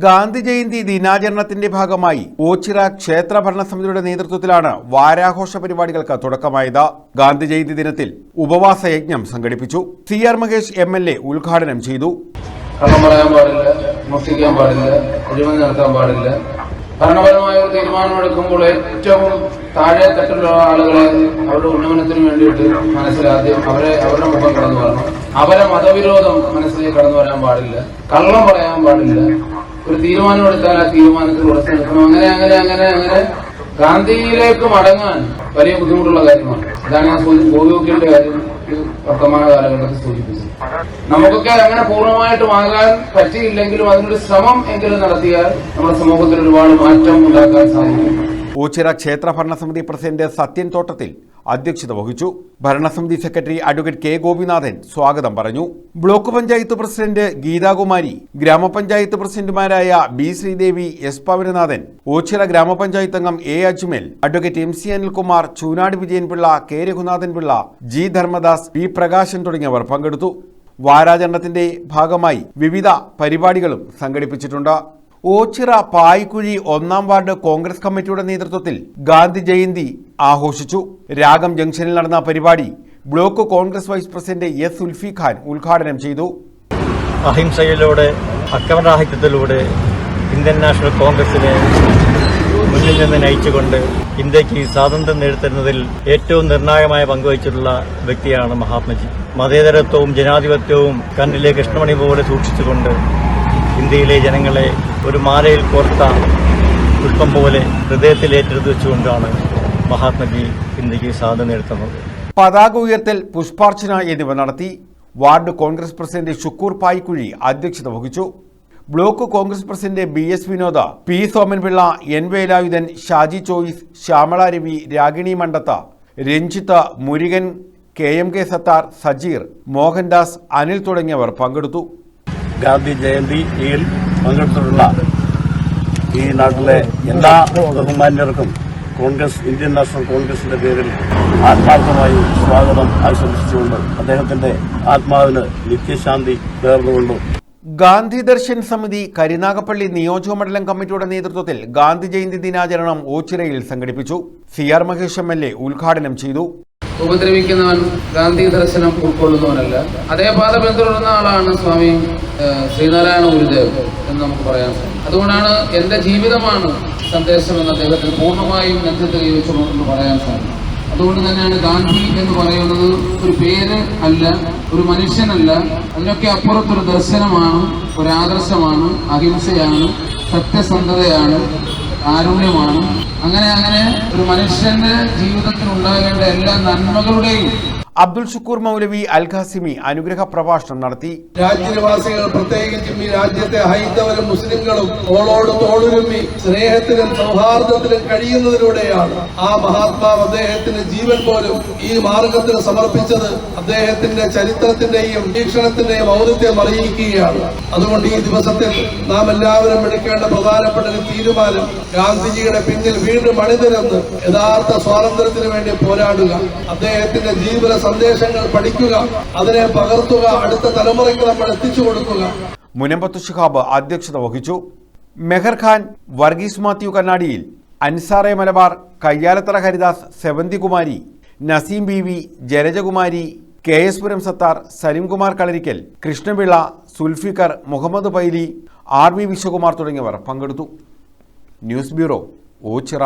ഗാന്ധി ജയന്തി ദിനാചരണത്തിന്റെ ഭാഗമായി ഓച്ചിറ ക്ഷേത്ര ഭരണസമിതിയുടെ നേതൃത്വത്തിലാണ് വാരാഘോഷ പരിപാടികൾക്ക് തുടക്കമായത്. ഗാന്ധി ജയന്തി ദിനത്തിൽ ഉപവാസ യജ്ഞം സംഘടിപ്പിച്ചു. CR മഹേഷ് MLA ഉദ്ഘാടനം ചെയ്തു. കള്ളം പറയാൻ പാടില്ല, മോഷ്ടിക്കാൻ പാടില്ല, അഴിമതി നടത്താൻ പാടില്ല. ഭരണപരമായ ഒരു തീരുമാനമെടുക്കുമ്പോൾ ഏറ്റവും താഴെ തട്ടിലുള്ള ആളുകളെ അവരുടെ ഉന്നമനത്തിന് വേണ്ടിയിട്ട് മനസ്സിലാദ്യം അവരുടെ മുഖം കടന്നു വരണം. അവരെ മതവിരോധം മനസ്സിലേക്ക് കടന്നു വരാൻ പാടില്ല, കള്ളം പറയാൻ പാടില്ല. ഒരു തീരുമാനമെടുത്താൽ ആ തീരുമാനത്തിൽ ഉറച്ചു നിൽക്കണം. അങ്ങനെ ഗാന്ധിയിലേക്ക് മടങ്ങാൻ വലിയ ബുദ്ധിമുട്ടുള്ള കാര്യമാണ്. ഇതാണ് ഞാൻ ഗോപിയുടെ കാര്യം വർത്തമാന കാലഘട്ടത്തിൽ സൂചിപ്പിച്ചത്. നമുക്കൊക്കെ അങ്ങനെ പൂർണ്ണമായിട്ടും ആകാൻ പറ്റിയില്ലെങ്കിലും അതിനൊരു ശ്രമം എങ്കിലും നടത്തിയാൽ നമ്മുടെ സമൂഹത്തിൽ ഒരുപാട് മാറ്റം ഉണ്ടാക്കാൻ സാധിക്കും. ഓച്ചിറ ക്ഷേത്ര ഭരണസമിതി പ്രസിഡന്റ് സത്യൻ തോട്ടത്തിൽ അധ്യക്ഷത വഹിച്ചു. ഭരണസമിതി സെക്രട്ടറി അഡ്വക്കേറ്റ് K. ഗോപിനാഥൻ സ്വാഗതം പറഞ്ഞു. ബ്ലോക്ക് പഞ്ചായത്ത് പ്രസിഡന്റ് ഗീതാകുമാരി, ഗ്രാമപഞ്ചായത്ത് പ്രസിഡന്റുമാരായ B. ശ്രീദേവി, S. പവനനാഥൻ, ഓച്ചിറ ഗ്രാമപഞ്ചായത്ത് അംഗം A. Ajmal, advocate MC. Anilkumar, Choonad Vijayanpillai, K. Raghunathan Pillai, G. Dharmadas, P. Prakashan തുടങ്ങിയവർ പങ്കെടുത്തു. വാരാചരണത്തിന്റെ ഭാഗമായി വിവിധ പരിപാടികളും സംഘടിപ്പിച്ചിട്ടുണ്ട്. ഓച്ചിറ പായ്ക്കുഴി 1-ാം വാർഡ് കോൺഗ്രസ് കമ്മിറ്റിയുടെ നേതൃത്വത്തിൽ ഗാന്ധി ജയന്തി ആഘോഷിച്ചു. രാഗം ജംഗ്ഷനിൽ നടന്ന പരിപാടി block Congress vice president S. Sulfikhan ഉദ്ഘാടനം ചെയ്തു. അഹിംസയിലൂടെ അക്രമരാഹിത്യത്തിലൂടെ ഇന്ത്യൻ നാഷണൽ കോൺഗ്രസിനെ മുന്നിൽ നിന്ന് നയിച്ചുകൊണ്ട് ഇന്ത്യക്ക് സ്വാതന്ത്ര്യം നേടിത്തരുന്നതിൽ ഏറ്റവും നിർണായകമായ പങ്കുവഹിച്ചിട്ടുള്ള വ്യക്തിയാണ് മഹാത്മജി. മതേതരത്വവും ജനാധിപത്യവും കണ്ണിലെ കൃഷ്ണമണി പോലെ സൂക്ഷിച്ചുകൊണ്ട് ഇന്ത്യയിലെ ജനങ്ങളെ ഒരു മാലയിൽ കോർത്ത പുഷ്പം പോലെ ഹൃദയത്തിൽ ഏറ്റെടുത്ത് വെച്ചുകൊണ്ടാണ് മഹാത്മജി ഇന്ത്യക്ക് സ്വാതന്ത്ര്യം നേടുന്നത്. പതാക ഉയർത്തൽ, പുഷ്പാർച്ചന എന്നിവ നടത്തി. Ward Congress president Shukoor Paikkuzhi അധ്യക്ഷത വഹിച്ചു. Block Congress president BS Vinoda, P. Somanpillai, N. Velayudhan, Shaji Choice, Shyamala Ravi, Ragini Mandatha, Ranjith, Murugan, KMK Sathar, Sajeer, Mohandas, Anil തുടങ്ങിയവർ പങ്കെടുത്തു. ഗാന്ധി ജയന്തിയിൽ പങ്കെടുത്തിട്ടുള്ള ഈ നാട്ടിലെ എല്ലാ ബഹുമാന്യർക്കും ഇന്ത്യൻ നാഷണൽ കോൺഗ്രസിന്റെ പേരിൽ ആത്മാർത്ഥമായി സ്വാഗതം ആശംസിച്ചുകൊണ്ട് അദ്ദേഹത്തിന്റെ ആത്മാവിന് നിത്യശാന്തി നേർന്നുകൊണ്ടു. ഗാന്ധി ദർശൻ സമിതി കരുനാഗപ്പള്ളി നിയോജകമണ്ഡലം കമ്മിറ്റിയുടെ നേതൃത്വത്തിൽ ഗാന്ധി ജയന്തി ദിനാചരണം ഓച്ചിറയിൽ സംഘടിപ്പിച്ചു. CR മഹേഷ് MLA ഉദ്ഘാടനം ചെയ്തു. ഉപദ്രവിക്കുന്നവൻ ഗാന്ധി ദർശനം ഉൾക്കൊള്ളുന്നവനല്ല. അതേ പാത പിന്തുടരുന്ന ആളാണ് സ്വാമി ശ്രീനാരായണ ഗുരുദേവ് എന്ന് നമുക്ക് പറയാൻ സാധിക്കും. അതുകൊണ്ടാണ് എന്റെ ജീവിതമാണ് സന്ദേശം എന്ന് അദ്ദേഹത്തിന് പൂർണ്ണമായും നെഞ്ചത്ത് കൈവച്ചുകൊണ്ടെന്ന് പറയാൻ സാധിക്കും. അതുകൊണ്ട് തന്നെയാണ് ഗാന്ധി എന്ന് പറയുന്നത് ഒരു പേര് അല്ല, ഒരു മനുഷ്യനല്ല, അതിനൊക്കെ അപ്പുറത്തൊരു ദർശനമാണ്, ഒരു ആദർശമാണ്, അഹിംസയാണ്, സത്യസന്ധതയാണ്, കാരുണ്യമാണ്. അങ്ങനെ ഒരു മനുഷ്യന്റെ ജീവിതത്തിൽ ഉണ്ടാകേണ്ട എല്ലാ നന്മകളുടെയും അബ്ദുൽ ഷുക്കൂർ മൗലവി അൽ ഖാസിമി അനുഗ്രഹ പ്രഭാഷണം നടത്തി. രാജ്യനിവാസികൾ പ്രത്യേകിച്ചും ഈ രാജ്യത്തെ ഹൈന്ദവരും മുസ്ലിങ്ങളും തോളോട് തോളുരുമ്മി സ്നേഹത്തിലും സൗഹാർദ്ദത്തിലും കഴിയുന്നതിലൂടെയാണ് ആ മഹാത്മാവ് അദ്ദേഹത്തിന്റെ ജീവൻ പോലും ഈ മാർഗത്തിന് സമർപ്പിച്ചത്. അദ്ദേഹത്തിന്റെ ചരിത്രത്തിന്റെയും വീക്ഷണത്തിന്റെയും ഔന്നിത്യം അറിയിക്കുകയാണ്. അതുകൊണ്ട് ഈ ദിവസത്തിൽ നാം എല്ലാവരും എടുക്കേണ്ട പ്രധാനപ്പെട്ട ഒരു തീരുമാനം, ഗാന്ധിജിയുടെ പിന്നിൽ വീണ്ടും അണിനിരന്ന് യഥാർത്ഥ സ്വാതന്ത്ര്യത്തിന് വേണ്ടി പോരാടുക, അദ്ദേഹത്തിന്റെ ജീവിത സന്ദേശങ്ങൾ പഠിക്കുക, അതിനെ പകർത്തുക, അടുത്ത തലമുറയ്ക്ക് നമ്മൾ എത്തിച്ചു കൊടുക്കുക. മുനമ്പത്തു ശിഹാബ് അധ്യക്ഷത വഹിച്ചു. മെഹർ ഖാൻ, വർഗീസ് മാത്യു കണ്ണാടിയിൽ, അൻസാറെ മലബാർ, കയ്യാലത്തറ ഹരിദാസ്, സെവന്തികുമാരി, നസീം BV, ജലജകുമാരി, KS പുരം സത്താർ, സലിംകുമാർ കളരിക്കൽ, കൃഷ്ണപിള്ള, സുൽഫിക്കർ, മുഹമ്മദ് പൈലി, RV വിശ്വകുമാർ തുടങ്ങിയവർ പങ്കെടുത്തു. News bureau, Ochira.